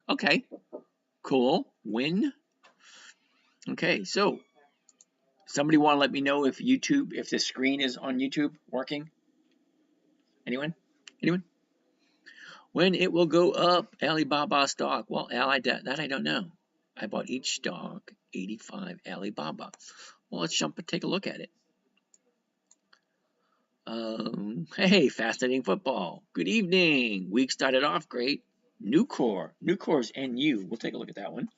Okay, cool. Win. Okay, so somebody want to let me know if the screen is on YouTube working? Anyone? Anyone? When it will go up, Alibaba stock. Well, that I don't know. I bought each stock 85 Alibaba. Well, let's jump and take a look at it. Hey, fascinating football. Good evening. Week started off great. Nucor's NU. We'll take a look at that one.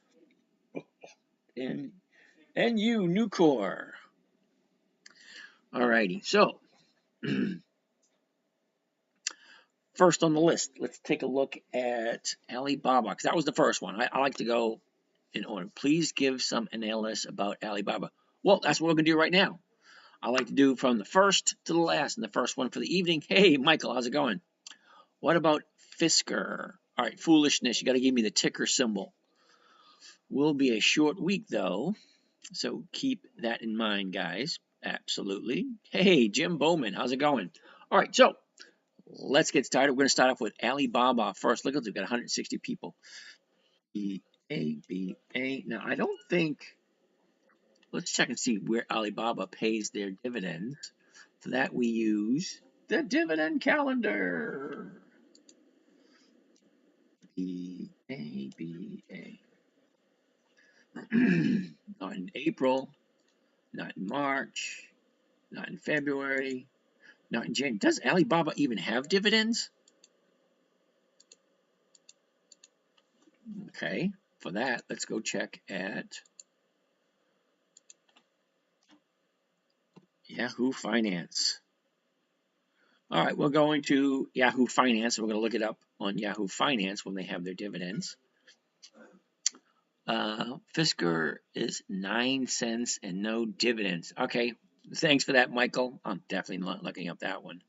NU Nucor. Alrighty, so first on the list, let's take a look at Alibaba, because that was the first one. I like to go in order. Please give some analysis about Alibaba. Well, that's what we're going to do right now. I like to do from the first to the last, and the first one for the evening. Hey, Michael, how's it going? What about Fisker? All right, foolishness. You got to give me the ticker symbol. Will be a short week, though, so keep that in mind, guys. Absolutely. Hey, Jim Bowman, how's it going? All right, so let's get started. We're going to start off with Alibaba first. Look at, we've got 160 people. ABA. Now, I don't think, let's check and see where Alibaba pays their dividends. For that, we use the dividend calendar. ABA. Not in April, not in March, not in February, not in January. Does Alibaba even have dividends? Okay, for that, let's go check at Yahoo Finance. All right, we're going to Yahoo Finance. We're going to look it up on Yahoo Finance when they have their dividends. Fisker is 9 cents and no dividends. Okay, thanks for that, Michael. I'm definitely not looking up that one.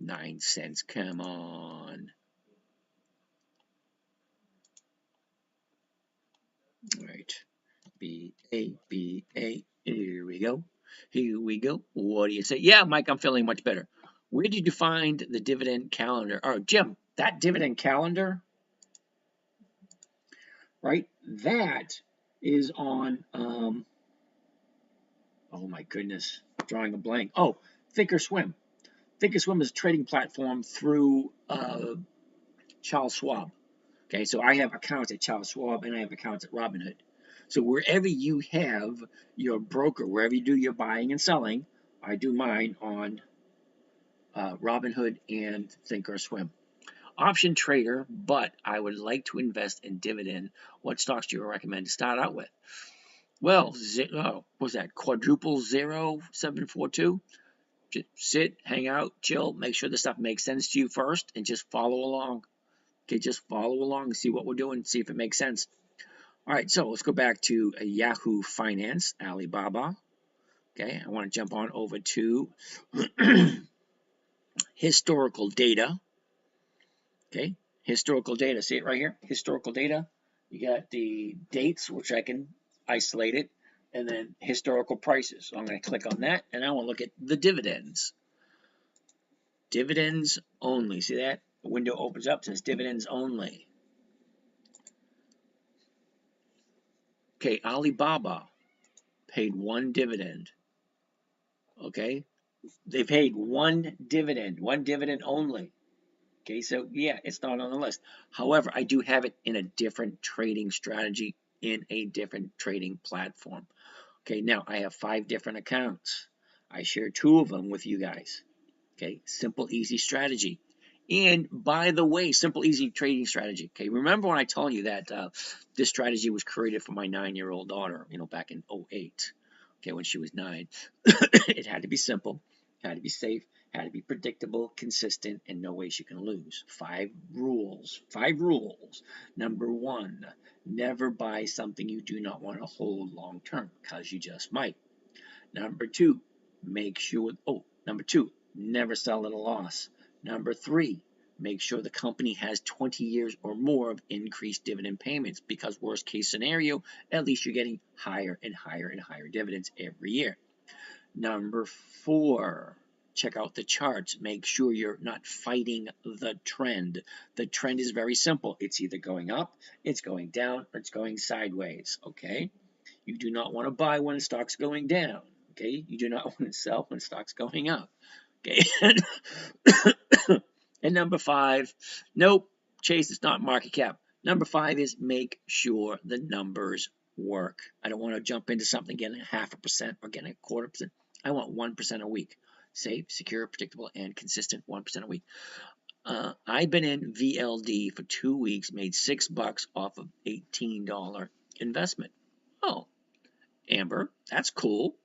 9 cents, come on. All right, BABA. Here we go. Here we go. What do you say? Yeah, Mike, I'm feeling much better. Where did you find the dividend calendar? Oh, Jim, that dividend calendar, right? That is on, oh my goodness, drawing a blank. Oh, Thinkorswim. Thinkorswim is a trading platform through Charles Schwab. Okay, so I have accounts at Charles Schwab and I have accounts at Robinhood. So wherever you have your broker, wherever you do your buying and selling, I do mine on Robinhood and Thinkorswim. Option trader, but I would like to invest in dividend. What stocks do you recommend to start out with? Well, what's that? Quadruple 0742. Just sit, hang out, chill, make sure the stuff makes sense to you first, and just follow along. Okay, just follow along and see what we're doing, see if it makes sense. All right, so let's go back to Yahoo Finance, Alibaba. Okay, I want to jump on over to historical data. Okay, historical data. See it right here? Historical data. You got the dates, which I can isolate it, and then historical prices. So I'm going to click on that, and I want to look at the dividends. Dividends only. See that? The window opens up, says dividends only. Okay, Alibaba paid one dividend. Okay, they paid one dividend only. Okay, so yeah, it's not on the list. However, I do have it in a different trading strategy in a different trading platform. Okay, now I have 5 different accounts. I share 2 of them with you guys. Okay, simple, easy strategy. And by the way, simple, easy trading strategy. Okay, remember when I told you that this strategy was created for my 9-year-old daughter, back in 2008. Okay, when she was 9. It had to be simple, had to be safe, had to be predictable, consistent, and no way she can lose. 5 rules. 5 rules. Number 1, never buy something you do not want to hold long term, because you just might. Number 2, number 2, never sell at a loss. Number 3, make sure the company has 20 years or more of increased dividend payments, because worst case scenario, at least you're getting higher and higher and higher dividends every year. Number 4, check out the charts. Make sure you're not fighting the trend. The trend is very simple. It's either going up, it's going down, or it's going sideways, okay? You do not want to buy when the stock's going down, okay? You do not want to sell when the stock's going up, okay? And number 5, nope, Chase is not market cap. Number 5 is make sure the numbers work. I don't want to jump into something getting 0.5% or getting 0.25%. I want 1% a week. Safe, secure, predictable, and consistent 1% a week. I've been in VLD for 2 weeks, made $6 off of $18 investment. Oh, Amber, that's cool.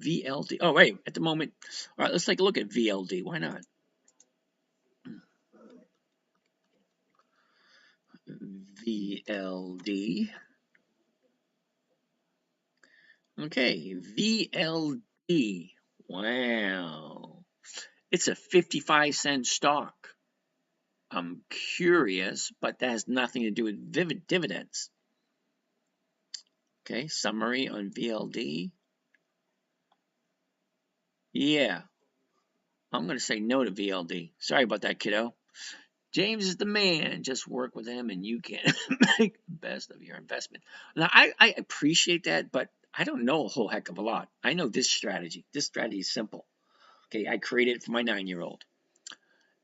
VLD. Oh, wait, at the moment. All right, let's take a look at VLD. Why not? VLD. Okay, VLD. Wow. It's a 55-cent stock. I'm curious, but that has nothing to do with dividends. Okay, summary on VLD. Yeah, I'm going to say no to VLD. Sorry about that, kiddo. James is the man. Just work with him and you can make the best of your investment. Now, I appreciate that, but I don't know a whole heck of a lot. I know this strategy. This strategy is simple. Okay, I created it for my 9-year-old.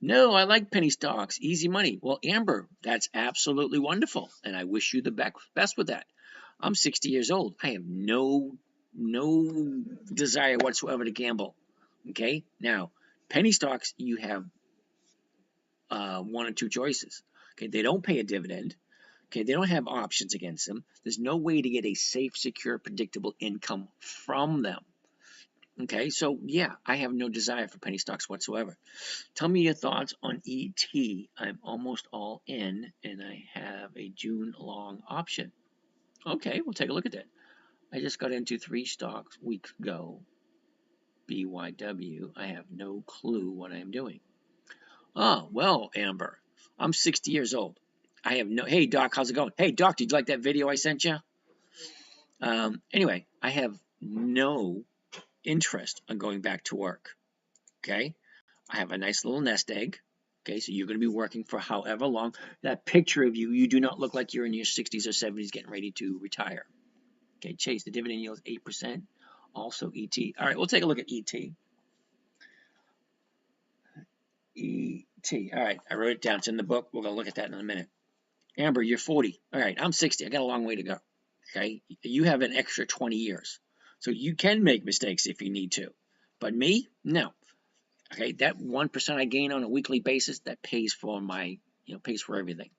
No, I like penny stocks. Easy money. Well, Amber, that's absolutely wonderful, and I wish you the best with that. I'm 60 years old. I have no desire whatsoever to gamble. Okay, now penny stocks, you have one or two choices. Okay, they don't pay a dividend. Okay, they don't have options against them. There's no way to get a safe, secure, predictable income from them. Okay, so yeah, I have no desire for penny stocks whatsoever. Tell me your thoughts on ET. I'm almost all in, and I have a June long option. Okay, we'll take a look at that. I just got into 3 stocks weeks ago. BYW. I have no clue what I'm doing. Oh, well, Amber, I'm 60 years old. I have no. Hey, Doc, how's it going? Hey, Doc, did you like that video I sent you? Anyway, I have no interest in going back to work. Okay, I have a nice little nest egg. Okay, so you're going to be working for however long. That picture of you, you do not look like you're in your 60s or 70s getting ready to retire. Okay, Chase, the dividend yield is 8%. Also ET. All right, we'll take a look at ET. ET. All right, I wrote it down. It's in the book. We're going to look at that in a minute. Amber, you're 40. All right, I'm 60. I got a long way to go. Okay, you have an extra 20 years. So you can make mistakes if you need to. But me, no. Okay, that 1% I gain on a weekly basis, that pays for my, pays for everything.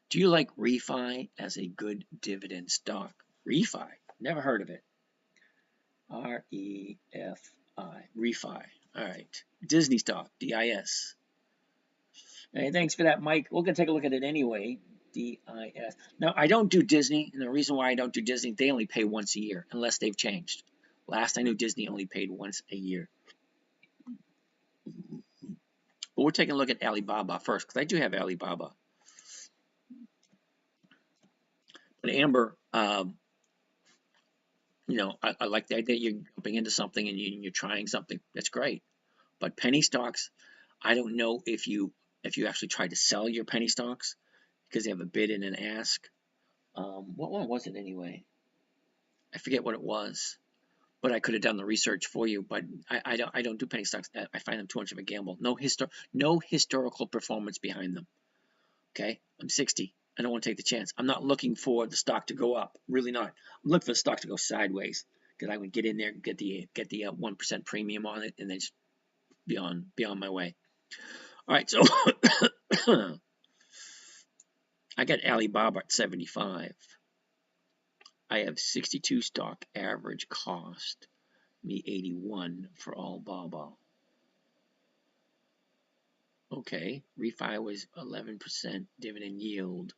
Do you like REFI as a good dividend stock? REFI, never heard of it. R-E-F-I, REFI. All right, Disney stock, DIS. Hey, thanks for that, Mike. We're gonna take a look at it anyway. DIS. Now, I don't do Disney, and the reason why I don't do Disney, they only pay once a year, unless they've changed. Last I knew, Disney only paid once a year. But we're taking a look at Alibaba first, because I do have Alibaba. But Amber, I like the idea you're jumping into something and you're trying something. That's great. But penny stocks, I don't know if you actually tried to sell your penny stocks because they have a bid and an ask. What one was it anyway? I forget what it was. But I could have done the research for you. But I don't do penny stocks. I find them too much of a gamble. No historical performance behind them. Okay, I'm 60. I don't want to take the chance. I'm not looking for the stock to go up. Really not. I'm looking for the stock to go sideways because I would get in there and get the 1% premium on it and then just be on my way. All right, so I got Alibaba at 75. I have 62 stock average cost. Me 81 for all Baba. Okay, REFI was 11% dividend yield.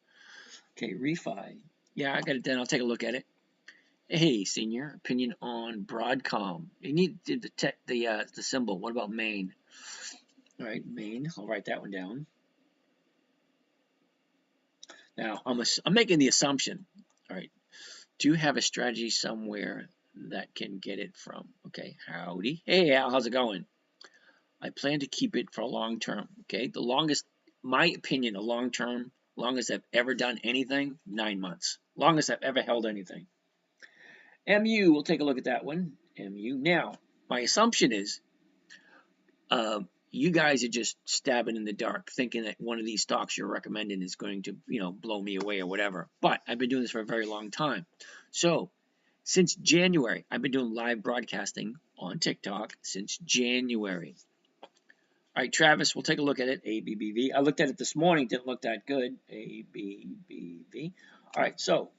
Okay, REFI. Yeah, I got it done. I'll take a look at it. Hey, senior, opinion on Broadcom. You need the symbol. What about Maine? All right, Maine. I'll write that one down. Now, I'm making the assumption. All right, do you have a strategy somewhere that can get it from? Okay, howdy. Hey, Al, how's it going? I plan to keep it for a long term. Okay, the longest, my opinion, the long term, longest I've ever done anything, 9 months. Longest I've ever held anything. MU, we'll take a look at that one. MU. Now, my assumption is you guys are just stabbing in the dark, thinking that one of these stocks you're recommending is going to, blow me away or whatever. But I've been doing this for a very long time. So, since January, I've been doing live broadcasting on TikTok since January. All right, Travis, we'll take a look at it. ABBV. I looked at it this morning. Didn't look that good. ABBV. All right, so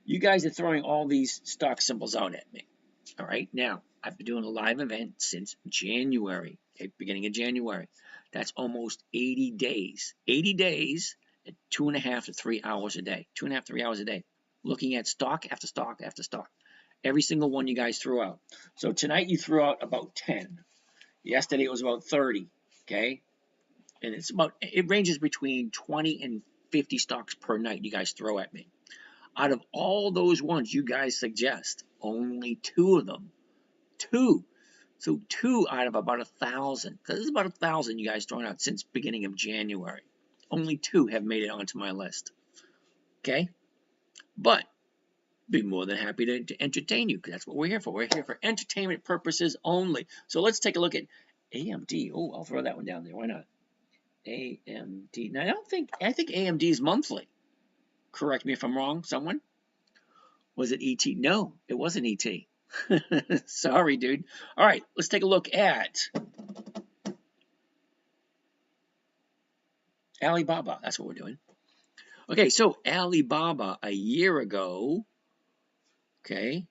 you guys are throwing all these stock symbols out at me. All right, now, I've been doing a live event since January, okay, beginning of January. That's almost 80 days. 80 days at 2.5 to 3 hours a day. 2.5 to 3 hours a day. Looking at stock after stock after stock. Every single one you guys threw out. So tonight you threw out about 10. Yesterday it was about 30. Okay, and it ranges between 20 and 50 stocks per night you guys throw at me. Out of all those ones you guys suggest, only 2 of them, 2. So 2 out of about 1,000. This is about 1,000 you guys thrown out since beginning of January. Only 2 have made it onto my list. Okay, but be more than happy to entertain you because that's what we're here for. We're here for entertainment purposes only. So let's take a look at AMD. Oh, I'll throw that one down there. Why not? AMD. Now, I think AMD is monthly. Correct me if I'm wrong, someone. Was it ET? No, it wasn't ET. Sorry, dude. All right, let's take a look at Alibaba. That's what we're doing. Okay, so Alibaba a year ago, okay,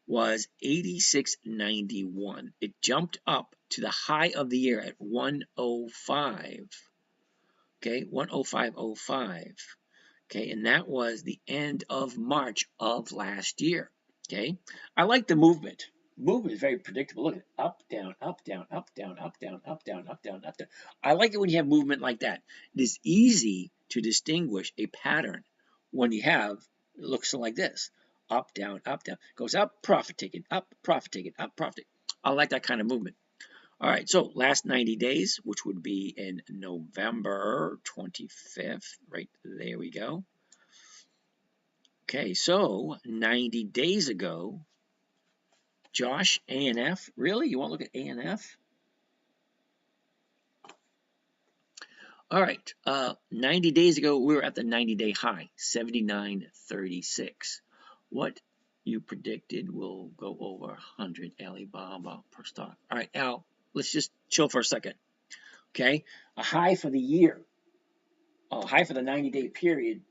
was 86.91. It jumped up to the high of the year at 105. Okay, 105.05. Okay, and that was the end of March of last year. Okay, I like the movement. Movement is very predictable. Look at it. Up, down, up, down, up, down, up, down, up, down, up, down, up, down. I like it when you have movement like that. It is easy to distinguish a pattern when you have, it looks like this. Up, down, goes up, profit taken, up, profit taken, up, profit taken. I like that kind of movement. All right, so last 90 days, which would be in November 25th, right there we go. Okay, so 90 days ago, Josh, ANF, really? You want to look at ANF? All right, 90 days ago, we were at the 90-day high, 79.36. What you predicted will go over 100 Alibaba per stock. All right, Al, let's just chill for a second. Okay, a high for the year, a high for the 90-day period,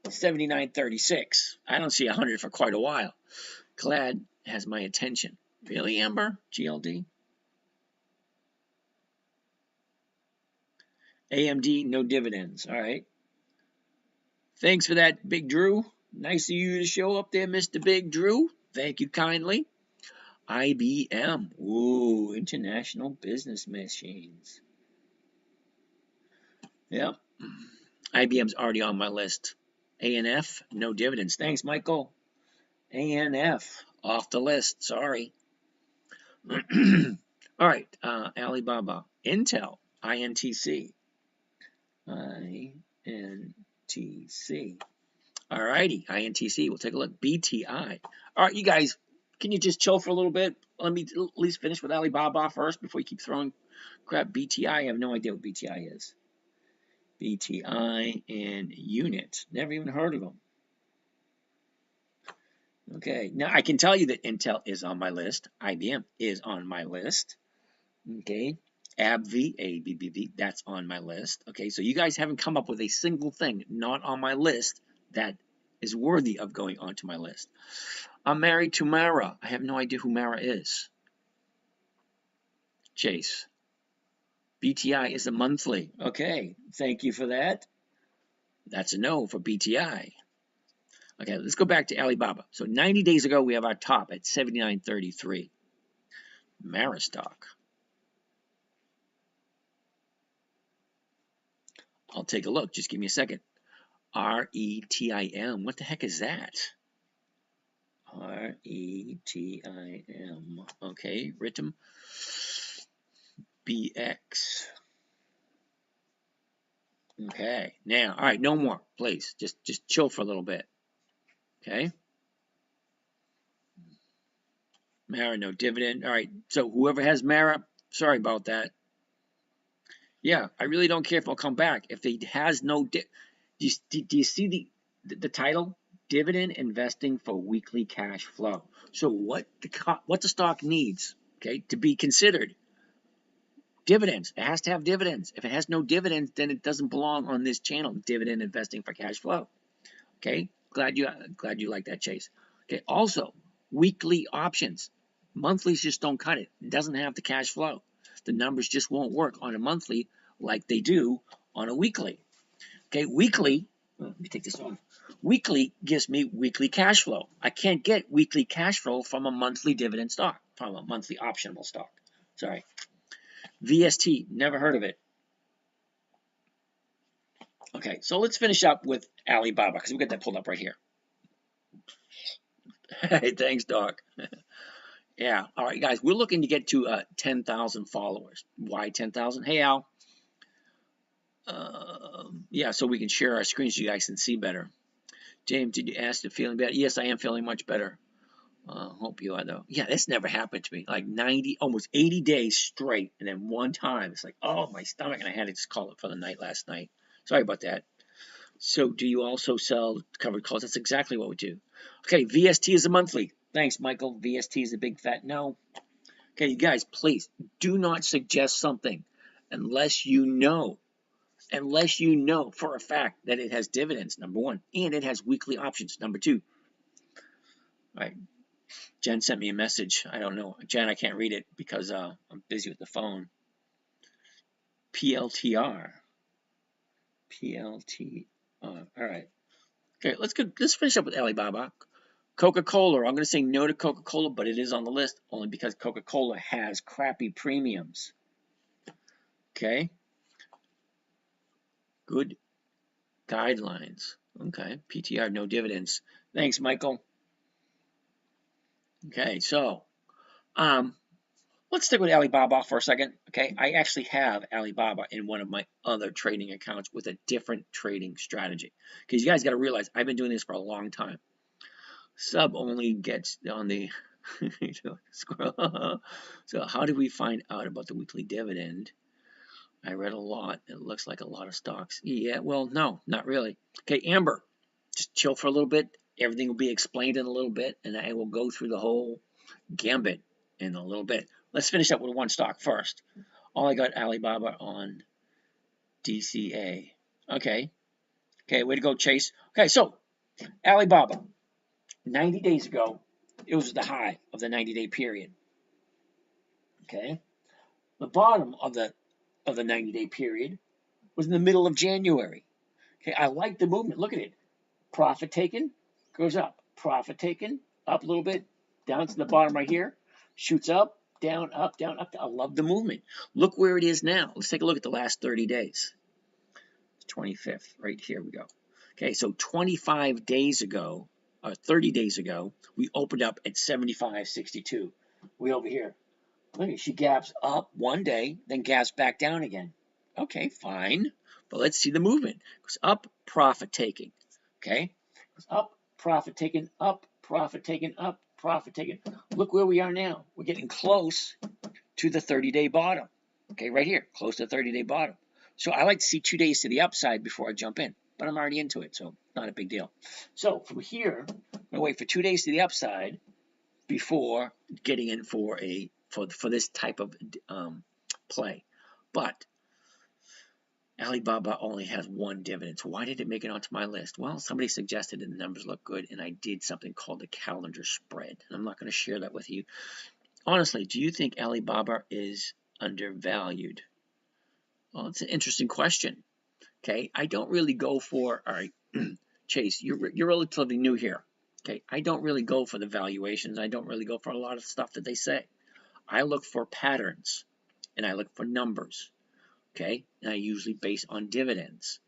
79.36. I don't see 100 for quite a while. Glad has my attention. Really, Amber? GLD? AMD, no dividends. All right. Thanks for that, Big Drew. Nice of you to show up there, Mr. Big Drew. Thank you kindly. IBM. Ooh, International Business Machines. Yep. IBM's already on my list. ANF, no dividends. Thanks, Michael. ANF, off the list. Sorry. All right. Alibaba. Intel. INTC. INTC. All righty, INTC. We'll take a look. BTI. All right, you guys, can you just chill for a little bit? Let me at least finish with Alibaba first before you keep throwing crap. BTI, I have no idea what BTI is. BTI and Unit. Never even heard of them. Okay, now I can tell you that Intel is on my list. IBM is on my list. Okay, ABV, ABBV, that's on my list. Okay, so you guys haven't come up with a single thing not on my list that is worthy of going onto my list. I'm married to Mara. I have no idea who Mara is. Chase. BTI is a monthly. Okay, thank you for that. That's a no for BTI. Okay, let's go back to Alibaba. So 90 days ago, we have our top at 79.33. Mara stock. I'll take a look. Just give me a second. RETIM. What the heck is that? RETIM. Okay, RITM. BX. Okay, now, all right, no more, please. Just chill for a little bit. Okay. Mara, no dividend. All right, so whoever has Mara, sorry about that. Yeah, I really don't care if I'll come back. If it has no, do you see the title? Dividend investing for weekly cash flow. So what the stock needs, okay, to be considered? Dividends. It has to have dividends. If it has no dividends, then it doesn't belong on this channel. Dividend investing for cash flow. Okay, glad you like that, Chase. Okay, also weekly options. Monthlies just don't cut it. It doesn't have the cash flow. The numbers just won't work on a monthly like they do on a weekly. Okay, weekly. Let me take this off. Weekly gives me weekly cash flow. I can't get weekly cash flow from a monthly dividend stock, from a monthly optional stock. Sorry. VST, never heard of it. Okay, so let's finish up with Alibaba because we got that pulled up right here. Hey, thanks, Doc. Yeah, all right, guys, we're looking to get to 10,000 followers. Why 10,000? Hey, Al. Yeah, so we can share our screens so you guys can see better. James, did you ask if feeling better? Yes, I am feeling much better. Hope you are, though. Yeah, this never happened to me. Like 90, almost 80 days straight, and then one time, it's like, oh, my stomach, and I had to just call it for the night last night. Sorry about that. So, do you also sell covered calls? That's exactly what we do. Okay, VST is a monthly. Thanks, Michael. VST is a big fat no. Okay, you guys, please do not suggest something unless you know for a fact that it has dividends, number one, and it has weekly options, number two. All right. Jen sent me a message. I don't know. Jen, I can't read it because I'm busy with the phone. PLTR. All right. Okay, let's finish up with Alibaba. Coca-Cola. I'm going to say no to Coca-Cola, but it is on the list only because Coca-Cola has crappy premiums. Okay. Good guidelines. Okay. PTR, no dividends. Thanks, Michael. Okay, so let's stick with Alibaba for a second. Okay, I actually have Alibaba in one of my other trading accounts with a different trading strategy. Because you guys got to realize I've been doing this for a long time. Sub only gets on the so how do we find out about the weekly dividend? I read a lot. It looks like a lot of stocks. Yeah, well, no, not really. Okay, Amber, just chill for a little bit. Everything will be explained in a little bit, and I will go through the whole gambit in a little bit. Let's finish up with one stock first. All I got Alibaba on DCA. Okay, way to go, Chase. Okay, so Alibaba. 90 days ago, it was the high of the 90-day period. Okay, the bottom of the 90-day period was in the middle of January. Okay, I like the movement. Look at it. Profit taken, goes up. Profit taken, up a little bit, down to the bottom right here, shoots up, down, up, down, up. I love the movement. Look where it is now. Let's take a look at the last 30 days. 25th, right here we go. Okay, so 25 days ago, 30 days ago, we opened up at 75.62. We over here. Look at, she gaps up one day, then gaps back down again. Okay, fine. But let's see the movement. It goes up, profit taking. Okay, goes up, profit taken, up, profit taken, up, profit taken. Look where we are now. We're getting close to the 30-day bottom. Okay, right here, close to the 30-day bottom. So I like to see 2 days to the upside before I jump in, but I'm already into it, so not a big deal. So from here, I'm gonna wait for 2 days to the upside before getting in for this type of play. But Alibaba only has one dividend, so why did it make it onto my list? Well, somebody suggested and the numbers look good, and I did something called the calendar spread. And I'm not going to share that with you. Honestly, do you think Alibaba is undervalued? Well, it's an interesting question. Okay, I don't really go for, all right, Chase, you're relatively new here. Okay, I don't really go for the valuations. I don't really go for a lot of stuff that they say. I look for patterns, and I look for numbers. Okay, and I usually base on dividends.